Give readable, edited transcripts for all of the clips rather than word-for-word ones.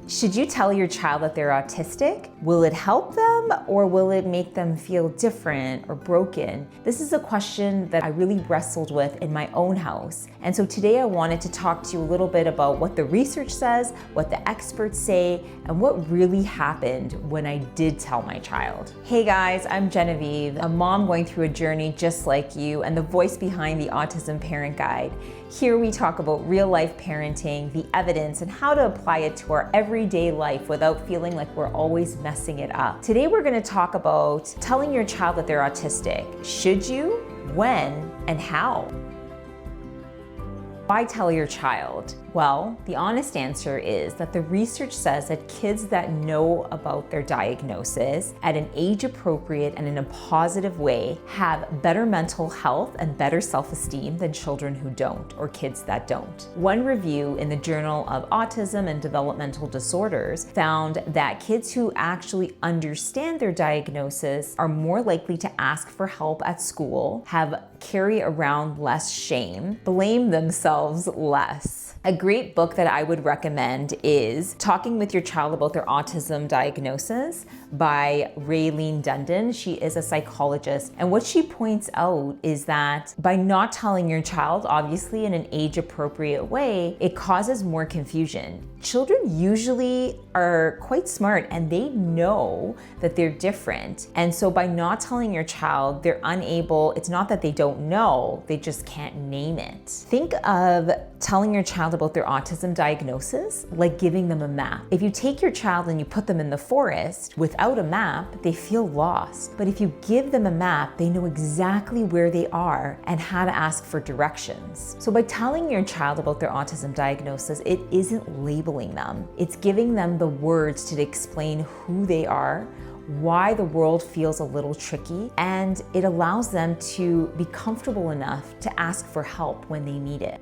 Should you tell your child that they're autistic? Will it help them or will it make them feel different or broken? This is a question that I really wrestled with in my own house. And so today I wanted to talk to you a little bit about what the research says, what the experts say, and what really happened when I did tell my child. Hey guys, I'm Genevieve, a mom going through a journey just like you and the voice behind the Autism Parent Guide. Here we talk about real life parenting, the evidence, and how to apply it to our everyday life without feeling like we're always messing it up. Today we're going to talk about telling your child that they're autistic. Should you? When? And how? Why tell your child? Well, the honest answer is that the research says that kids that know about their diagnosis at an age-appropriate and in a positive way have better mental health and better self-esteem than children who don't, or kids that don't. One review in the Journal of Autism and Developmental Disorders found that kids who actually understand their diagnosis are more likely to ask for help at school, carry around less shame, blame themselves less. A great book that I would recommend is Talking with Your Child About Their Autism Diagnosis by Raylene Dundon. She is a psychologist, and what she points out is that by not telling your child, obviously in an age-appropriate way, it causes more confusion. Children usually are quite smart and they know that they're different. And so by not telling your child, they're unable, it's not that they don't know, they just can't name it. Think of telling your child about their autism diagnosis like giving them a map. If you take your child and you put them in the forest without a map, they feel lost. But if you give them a map, they know exactly where they are and how to ask for directions. So by telling your child about their autism diagnosis, it isn't labeling them. It's giving them the words to explain who they are, why the world feels a little tricky, and it allows them to be comfortable enough to ask for help when they need it.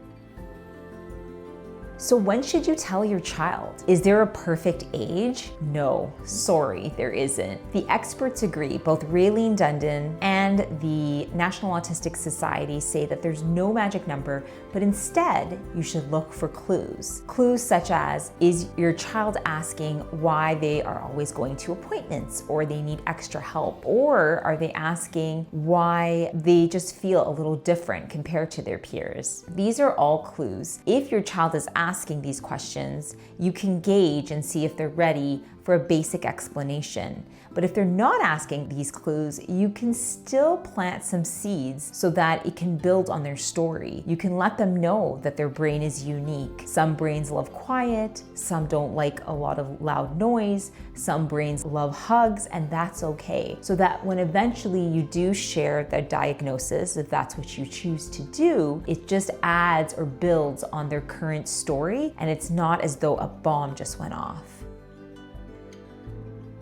So when should you tell your child? Is there a perfect age? No, sorry, there isn't. The experts agree, both Raylene Dundon and the National Autistic Society say that there's no magic number, but instead you should look for clues. Clues such as, is your child asking why they are always going to appointments or they need extra help? Or are they asking why they just feel a little different compared to their peers? These are all clues. If your child is asking these questions, you can gauge and see if they're ready for a basic explanation. But if they're not asking these clues, you can still plant some seeds so that it can build on their story. You can let them know that their brain is unique. Some brains love quiet, some don't like a lot of loud noise, some brains love hugs, and that's okay. So that when eventually you do share the diagnosis, if that's what you choose to do, it just adds or builds on their current story, and it's not as though a bomb just went off.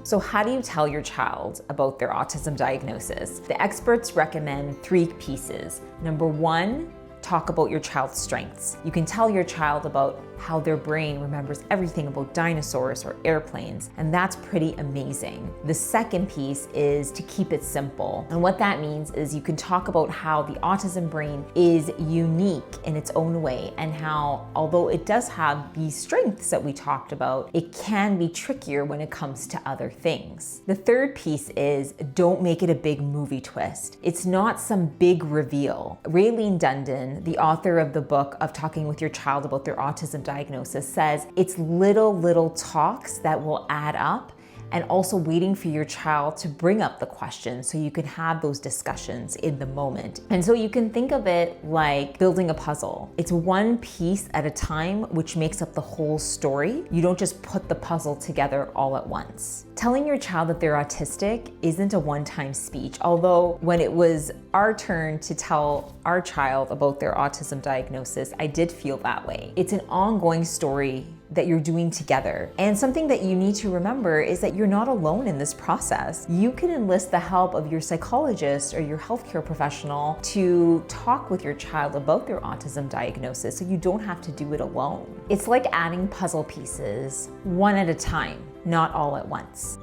So how do you tell your child about their autism diagnosis? The experts recommend 3 pieces. Number 1, talk about your child's strengths. You can tell your child about how their brain remembers everything about dinosaurs or airplanes, and that's pretty amazing. The second piece is to keep it simple. And what that means is you can talk about how the autism brain is unique in its own way and how, although it does have these strengths that we talked about, it can be trickier when it comes to other things. The third piece is don't make it a big movie twist. It's not some big reveal. Raylene Dundon, the author of the book of Talking with Your Child About Their Autism Diagnosis, says it's little talks that will add up, and also waiting for your child to bring up the question so you can have those discussions in the moment. And so you can think of it like building a puzzle. It's one piece at a time which makes up the whole story. You don't just put the puzzle together all at once. Telling your child that they're autistic isn't a one-time speech, although when it was our turn to tell our child about their autism diagnosis, I did feel that way. It's an ongoing story that you're doing together. And something that you need to remember is that you're not alone in this process. You can enlist the help of your psychologist or your healthcare professional to talk with your child about their autism diagnosis so you don't have to do it alone. It's like adding puzzle pieces one at a time, not all at once.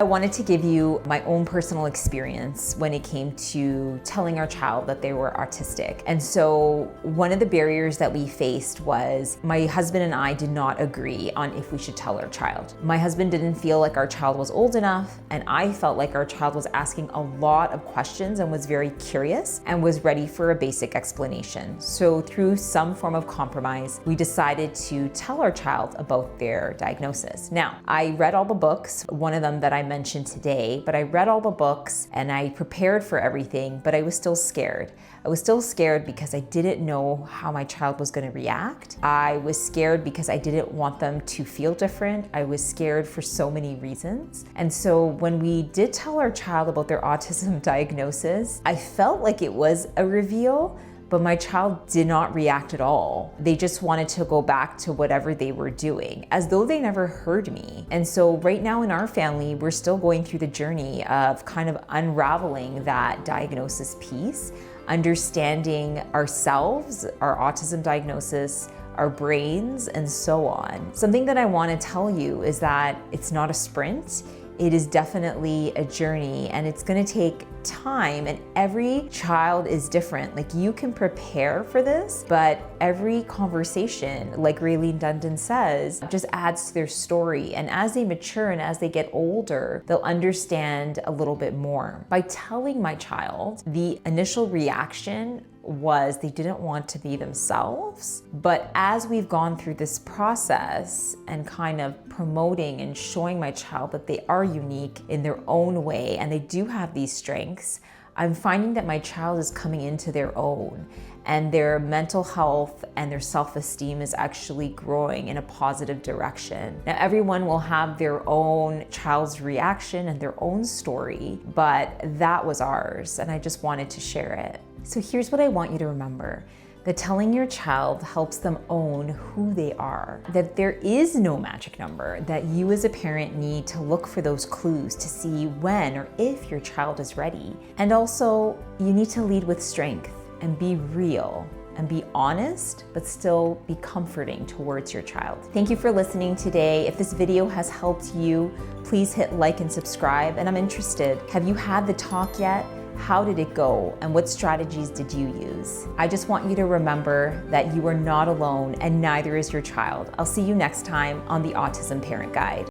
I wanted to give you my own personal experience when it came to telling our child that they were autistic. And so one of the barriers that we faced was my husband and I did not agree on if we should tell our child. My husband didn't feel like our child was old enough, and I felt like our child was asking a lot of questions and was very curious and was ready for a basic explanation. So through some form of compromise, we decided to tell our child about their diagnosis. Now, I read all the books, one of them that I mentioned today, but I read all the books and I prepared for everything, but I was still scared. I was still scared because I didn't know how my child was going to react. I was scared because I didn't want them to feel different. I was scared for so many reasons. And so when we did tell our child about their autism diagnosis, I felt like it was a reveal, but my child did not react at all. They just wanted to go back to whatever they were doing, as though they never heard me. And so right now in our family, we're still going through the journey of kind of unraveling that diagnosis piece, understanding ourselves, our autism diagnosis, our brains, and so on. Something that I want to tell you is that it's not a sprint. It is definitely a journey, and it's going to take time, and every child is different. Like, you can prepare for this, but every conversation, like Raylene Dundon says, just adds to their story. And as they mature and as they get older, they'll understand a little bit more. By telling my child, the initial reaction was they didn't want to be themselves. But as we've gone through this process and kind of promoting and showing my child that they are unique in their own way and they do have these strengths, I'm finding that my child is coming into their own, and their mental health and their self-esteem is actually growing in a positive direction. Now, everyone will have their own child's reaction and their own story, but that was ours, and I just wanted to share it. So here's what I want you to remember: that telling your child helps them own who they are, that there is no magic number, that you as a parent need to look for those clues to see when or if your child is ready. And also, you need to lead with strength and be real and be honest, but still be comforting towards your child. Thank you for listening today. If this video has helped you, please hit like and subscribe. And I'm interested, have you had the talk yet? How did it go, and what strategies did you use? I just want you to remember that you are not alone, and neither is your child. I'll see you next time on the Autism Parent Guide.